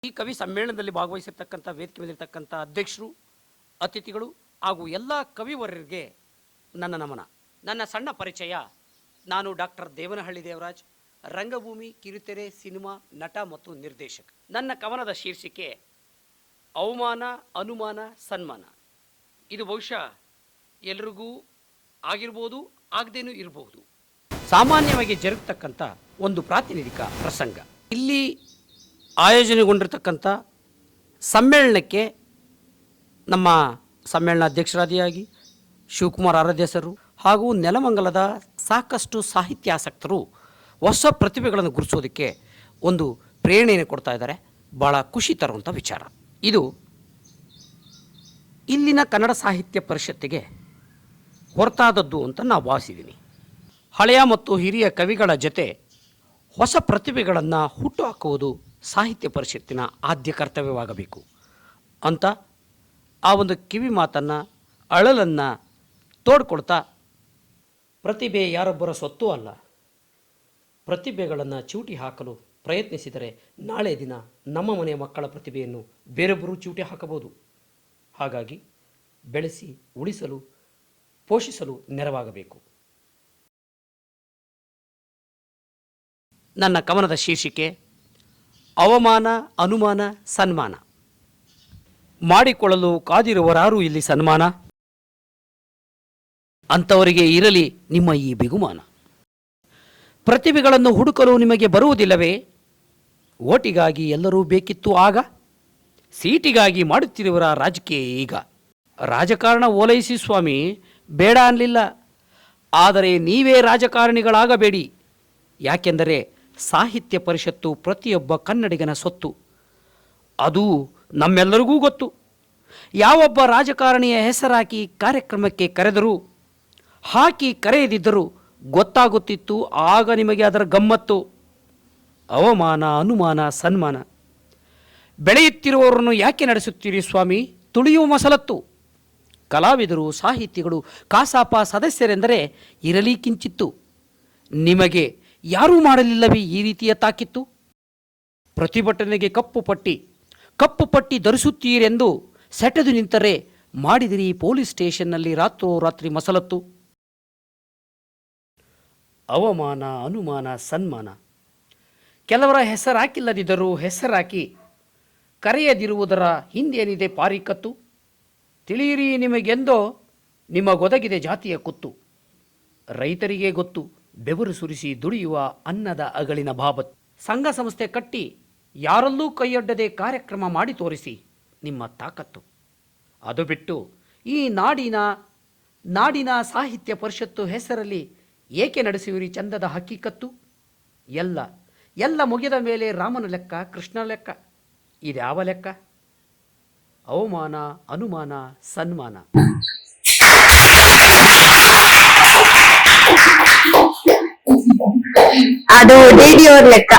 ಈ ಕವಿ ಸಮ್ಮೇಳನದಲ್ಲಿ ಭಾಗವಹಿಸಿರ್ತಕ್ಕಂಥ ವೇದಿಕೆ ಮೇಲಿರ್ತಕ್ಕಂಥ ಅಧ್ಯಕ್ಷರು, ಅತಿಥಿಗಳು ಹಾಗೂ ಎಲ್ಲ ಕವಿವರರಿಗೆ ನನ್ನ ನಮನ. ನನ್ನ ಸಣ್ಣ ಪರಿಚಯ. ನಾನು ಡಾಕ್ಟರ್ ದೇವನಹಳ್ಳಿ ದೇವರಾಜ್, ರಂಗಭೂಮಿ, ಕಿರುತೆರೆ, ಸಿನಿಮಾ ನಟ ಮತ್ತು ನಿರ್ದೇಶಕ. ನನ್ನ ಕವನದ ಶೀರ್ಷಿಕೆ ಅವಮಾನ, ಅನುಮಾನ, ಸನ್ಮಾನ. ಇದು ಬಹುಶಃ ಎಲ್ರಿಗೂ ಆಗಿರ್ಬೋದು, ಆಗದೇನೂ ಇರಬಹುದು. ಸಾಮಾನ್ಯವಾಗಿ ಜರುಗತಕ್ಕಂಥ ಒಂದು ಪ್ರಾತಿನಿಧಿಕ ಪ್ರಸಂಗ. ಇಲ್ಲಿ ಆಯೋಜನೆಗೊಂಡಿರ್ತಕ್ಕಂಥ ಸಮ್ಮೇಳನಕ್ಕೆ ನಮ್ಮ ಸಮ್ಮೇಳನ ಅಧ್ಯಕ್ಷರಾದಿಯಾಗಿ ಶಿವಕುಮಾರ್ ಆರಾಧ್ಯ ಸರು ಹಾಗೂ ನೆಲಮಂಗಲದ ಸಾಕಷ್ಟು ಸಾಹಿತ್ಯಾಸಕ್ತರು ಹೊಸ ಪ್ರತಿಭೆಗಳನ್ನು ಗುರುತಿಸೋದಕ್ಕೆ ಒಂದು ಪ್ರೇರಣೆಯನ್ನು ಕೊಡ್ತಾ ಇದ್ದಾರೆ. ಭಾಳ ಖುಷಿ ತರುವಂಥ ವಿಚಾರ ಇದು. ಇಲ್ಲಿನ ಕನ್ನಡ ಸಾಹಿತ್ಯ ಪರಿಷತ್ತಿಗೆ ಹೊರತಾದದ್ದು ಅಂತ ನಾನು ಭಾವಿಸಿದ್ದೀನಿ. ಹಳೆಯ ಮತ್ತು ಹಿರಿಯ ಕವಿಗಳ ಜೊತೆ ಹೊಸ ಪ್ರತಿಭೆಗಳನ್ನು ಹುಟ್ಟುಹಾಕುವುದು ಸಾಹಿತ್ಯ ಪರಿಷತ್ತಿನ ಆದ್ಯ ಕರ್ತವ್ಯವಾಗಬೇಕು ಅಂತ ಆ ಒಂದು ಕಿವಿ ಮಾತನ್ನು, ಅಳಲನ್ನು ತೋಡ್ಕೊಳ್ತಾ, ಪ್ರತಿಭೆ ಯಾರೊಬ್ಬರ ಸೊತ್ತು ಅಲ್ಲ, ಪ್ರತಿಭೆಗಳನ್ನು ಚೂಟಿ ಹಾಕಲು ಪ್ರಯತ್ನಿಸಿದರೆ ನಾಳೆ ದಿನ ನಮ್ಮ ಮನೆಯ ಮಕ್ಕಳ ಪ್ರತಿಭೆಯನ್ನು ಬೇರೊಬ್ಬರು ಚೂಟಿ ಹಾಕಬಹುದು. ಹಾಗಾಗಿ ಬೆಳೆಸಿ, ಉಳಿಸಲು, ಪೋಷಿಸಲು ನೆರವಾಗಬೇಕು. ನನ್ನ ಕವನದ ಶೀರ್ಷಿಕೆ ಅವಮಾನ, ಅನುಮಾನ, ಸನ್ಮಾನ. ಮಾಡಿಕೊಳ್ಳಲು ಕಾದಿರುವರಾರು ಇಲ್ಲಿ ಸನ್ಮಾನ, ಅಂಥವರಿಗೆ ಇರಲಿ ನಿಮ್ಮ ಈ ಬಿಗುಮಾನ. ಪ್ರತಿಭೆಗಳನ್ನು ಹುಡುಕಲು ನಿಮಗೆ ಬರುವುದಿಲ್ಲವೇ? ಓಟಿಗಾಗಿ ಎಲ್ಲರೂ ಬೇಕಿತ್ತು ಆಗ, ಸೀಟಿಗಾಗಿ ಮಾಡುತ್ತಿರುವರ ರಾಜಕೀಯ ಈಗ. ರಾಜಕಾರಣ ಓಲೈಸಿ ಸ್ವಾಮಿ, ಬೇಡ ಅನ್ನಲಿಲ್ಲ, ಆದರೆ ನೀವೇ ರಾಜಕಾರಣಿಗಳಾಗಬೇಡಿ. ಯಾಕೆಂದರೆ ಸಾಹಿತ್ಯ ಪರಿಷತ್ತು ಪ್ರತಿಯೊಬ್ಬ ಕನ್ನಡಿಗನ ಸೊತ್ತು. ಅದು ನಮ್ಮೆಲ್ಲರಿಗೂ ಗೊತ್ತು. ಯಾವೊಬ್ಬ ರಾಜಕಾರಣಿಯ ಹೆಸರಾಕಿ ಕಾರ್ಯಕ್ರಮಕ್ಕೆ ಕರೆದರೂ, ಹಾಕಿ ಕರೆಯದಿದ್ದರೂ ಗೊತ್ತಾಗುತ್ತಿತ್ತು ಆಗ ನಿಮಗೆ ಅದರ ಗಮ್ಮತ್ತು. ಅವಮಾನ, ಅನುಮಾನ, ಸನ್ಮಾನ. ಬೆಳೆಯುತ್ತಿರುವವರನ್ನು ಯಾಕೆ ನಡೆಸುತ್ತೀರಿ ಸ್ವಾಮಿ ತುಳಿಯುವ ಮಸಲತ್ತು? ಕಲಾವಿದರು, ಸಾಹಿತಿಗಳು, ಕಾಸಾಪ ಸದಸ್ಯರೆಂದರೆ ಇರಲಿ ಕಿಂಚಿತ್ತು. ನಿಮಗೆ ಯಾರೂ ಮಾಡಲಿಲ್ಲವೇ ಈ ರೀತಿಯ ತಾಕಿತ್ತು? ಪ್ರತಿಭಟನೆಗೆ ಕಪ್ಪು ಪಟ್ಟಿ ಧರಿಸುತ್ತೀರೆಂದು ಸೆಟೆದು ನಿಂತರೆ ಮಾಡಿದಿರಿ ಪೊಲೀಸ್ ಸ್ಟೇಷನ್ನಲ್ಲಿ ರಾತ್ರೋರಾತ್ರಿ ಮಸಲತ್ತು. ಅವಮಾನ, ಅನುಮಾನ, ಸನ್ಮಾನ. ಕೆಲವರ ಹೆಸರಾಕಿಲ್ಲದಿದ್ದರೂ ಹೆಸರಾಕಿ ಕರೆಯದಿರುವುದರ ಹಿಂದೇನಿದೆ ಪಾರಿಕತ್ತು? ತಿಳಿಯಿರಿ ನಿಮಗೆಂದೋ ನಿಮಗೊದಗಿದೆ ಜಾತಿಯ ಕುತ್ತು. ರೈತರಿಗೆ ಗೊತ್ತು ಬೆವರು ಸುರಿಸಿ ದುಡಿಯುವ ಅನ್ನದ ಅಗಳಿನ ಬಾಬತ್. ಸಂಘ ಸಂಸ್ಥೆ ಕಟ್ಟಿ ಯಾರಲ್ಲೂ ಕೈಯೊಡ್ಡದೆ ಕಾರ್ಯಕ್ರಮ ಮಾಡಿ ತೋರಿಸಿ ನಿಮ್ಮ ತಾಕತ್ತು. ಅದು ಬಿಟ್ಟು ಈ ನಾಡಿನ ಸಾಹಿತ್ಯ ಪರಿಷತ್ತು ಹೆಸರಲ್ಲಿ ಏಕೆ ನಡೆಸುವಿರಿ ಚಂದದ ಹಕ್ಕಿಕತ್ತು? ಎಲ್ಲ ಮುಗಿದ ಮೇಲೆ ರಾಮನ ಲೆಕ್ಕ, ಕೃಷ್ಣನ ಲೆಕ್ಕ. ಇದ್ಯಾವ ಲೆಕ್ಕ? ಅವಮಾನ, ಅನುಮಾನ, ಸನ್ಮಾನ. ಅದು ಡಿಡಿ ಅವ್ರ ಲೆಕ್ಕ.